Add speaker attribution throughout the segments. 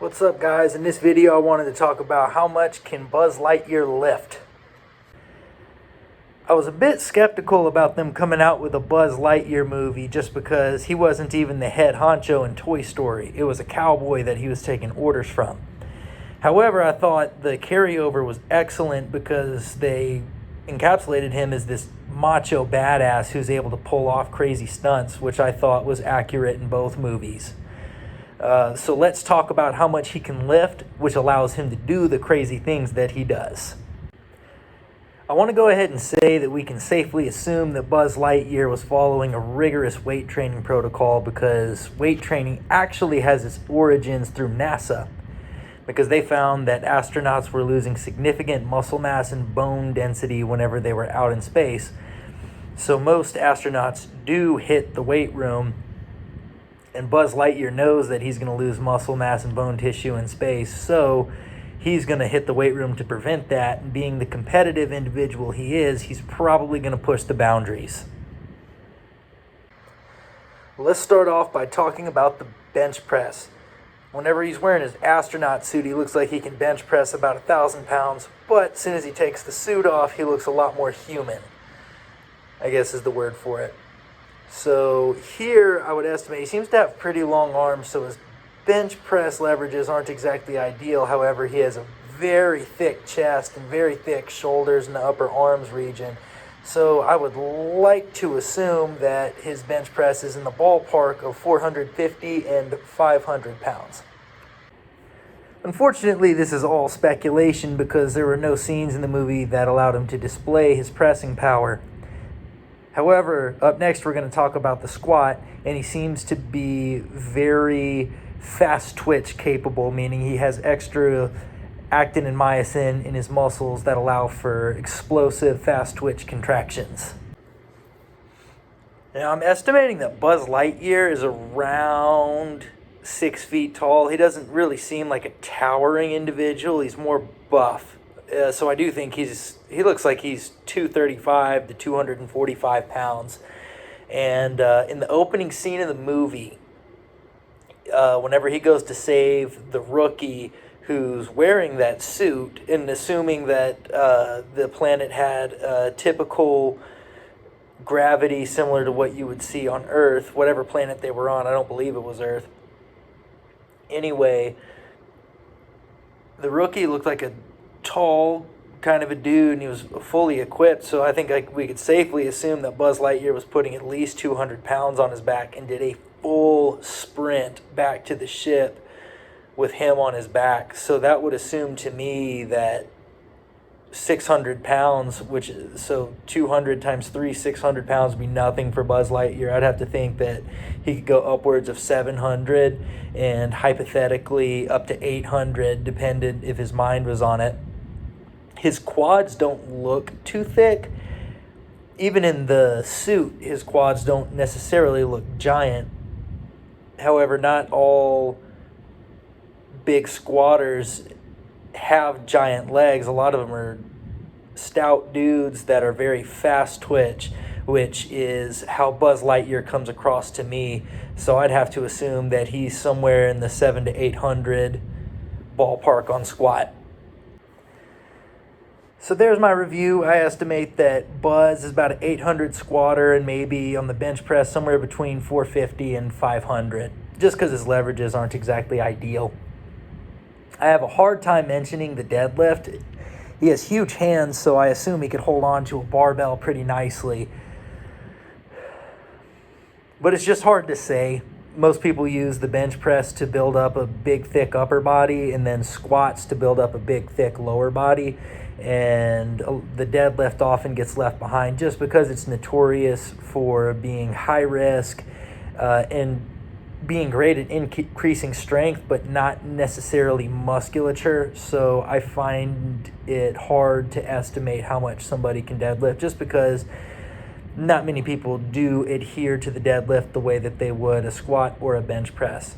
Speaker 1: What's up, guys? In this video I wanted to talk about how much can Buzz Lightyear lift. I was a bit skeptical about them coming out with a Buzz Lightyear movie just because he wasn't even the head honcho in Toy Story. It was a cowboy that he was taking orders from. However, I thought the carryover was excellent because they encapsulated him as this macho badass who's able to pull off crazy stunts, which I thought was accurate in both movies. So let's talk about how much he can lift, which allows him to do the crazy things that he does. I want to go ahead and say that we can safely assume that Buzz Lightyear was following a rigorous weight training protocol because weight training actually has its origins through NASA, because they found that astronauts were losing significant muscle mass and bone density whenever they were out in space. So most astronauts do hit the weight room, and Buzz Lightyear knows that he's going to lose muscle mass and bone tissue in space, so he's going to hit the weight room to prevent that. And being the competitive individual he is, he's probably going to push the boundaries. Let's start off by talking about the bench press. Whenever he's wearing his astronaut suit, he looks like he can bench press about 1,000 pounds, but as soon as he takes the suit off, he looks a lot more human, I guess is the word for it. So here, I would estimate he seems to have pretty long arms, so his bench press leverages aren't exactly ideal. However, he has a very thick chest and very thick shoulders in the upper arms region. So I would like to assume that his bench press is in the ballpark of 450 and 500 pounds. Unfortunately, this is all speculation because there were no scenes in the movie that allowed him to display his pressing power. However, up next we're going to talk about the squat, and he seems to be very fast twitch capable, meaning he has extra actin and myosin in his muscles that allow for explosive fast twitch contractions. Now I'm estimating that Buzz Lightyear is around 6 feet tall. He doesn't really seem like a towering individual. He's more buff. So I do think he looks like he's 235 to 245 pounds. And in the opening scene of the movie, whenever he goes to save the rookie who's wearing that suit, and assuming that the planet had typical gravity similar to what you would see on Earth, whatever planet they were on, I don't believe it was Earth. Anyway, the rookie looked like a tall kind of a dude, and he was fully equipped, so I think we could safely assume that Buzz Lightyear was putting at least 200 pounds on his back and did a full sprint back to the ship with him on his back. So that would assume to me that 600 pounds, so 200 times 3, 600 pounds would be nothing for Buzz Lightyear. I'd have to think that he could go upwards of 700 and hypothetically up to 800, depended if his mind was on it. His quads don't look too thick. Even in the suit, his quads don't necessarily look giant. However, not all big squatters have giant legs. A lot of them are stout dudes that are very fast twitch, which is how Buzz Lightyear comes across to me. So I'd have to assume that he's somewhere in the 700 to 800 ballpark on squat. So there's my review. I estimate that Buzz is about an 800 squatter and maybe on the bench press somewhere between 450 and 500, just because his leverages aren't exactly ideal. I have a hard time mentioning the deadlift. He has huge hands, so I assume he could hold on to a barbell pretty nicely. But it's just hard to say. Most people use the bench press to build up a big, thick upper body, and then squats to build up a big, thick lower body. And the deadlift often gets left behind just because it's notorious for being high risk and being great at increasing strength, but not necessarily musculature. So I find it hard to estimate how much somebody can deadlift just because not many people do adhere to the deadlift the way that they would a squat or a bench press.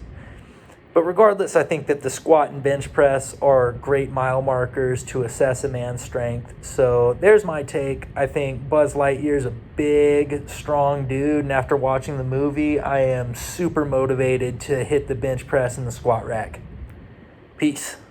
Speaker 1: But regardless, I think that the squat and bench press are great mile markers to assess a man's strength. So there's my take. I think Buzz Lightyear is a big, strong dude, and after watching the movie, I am super motivated to hit the bench press and the squat rack. Peace.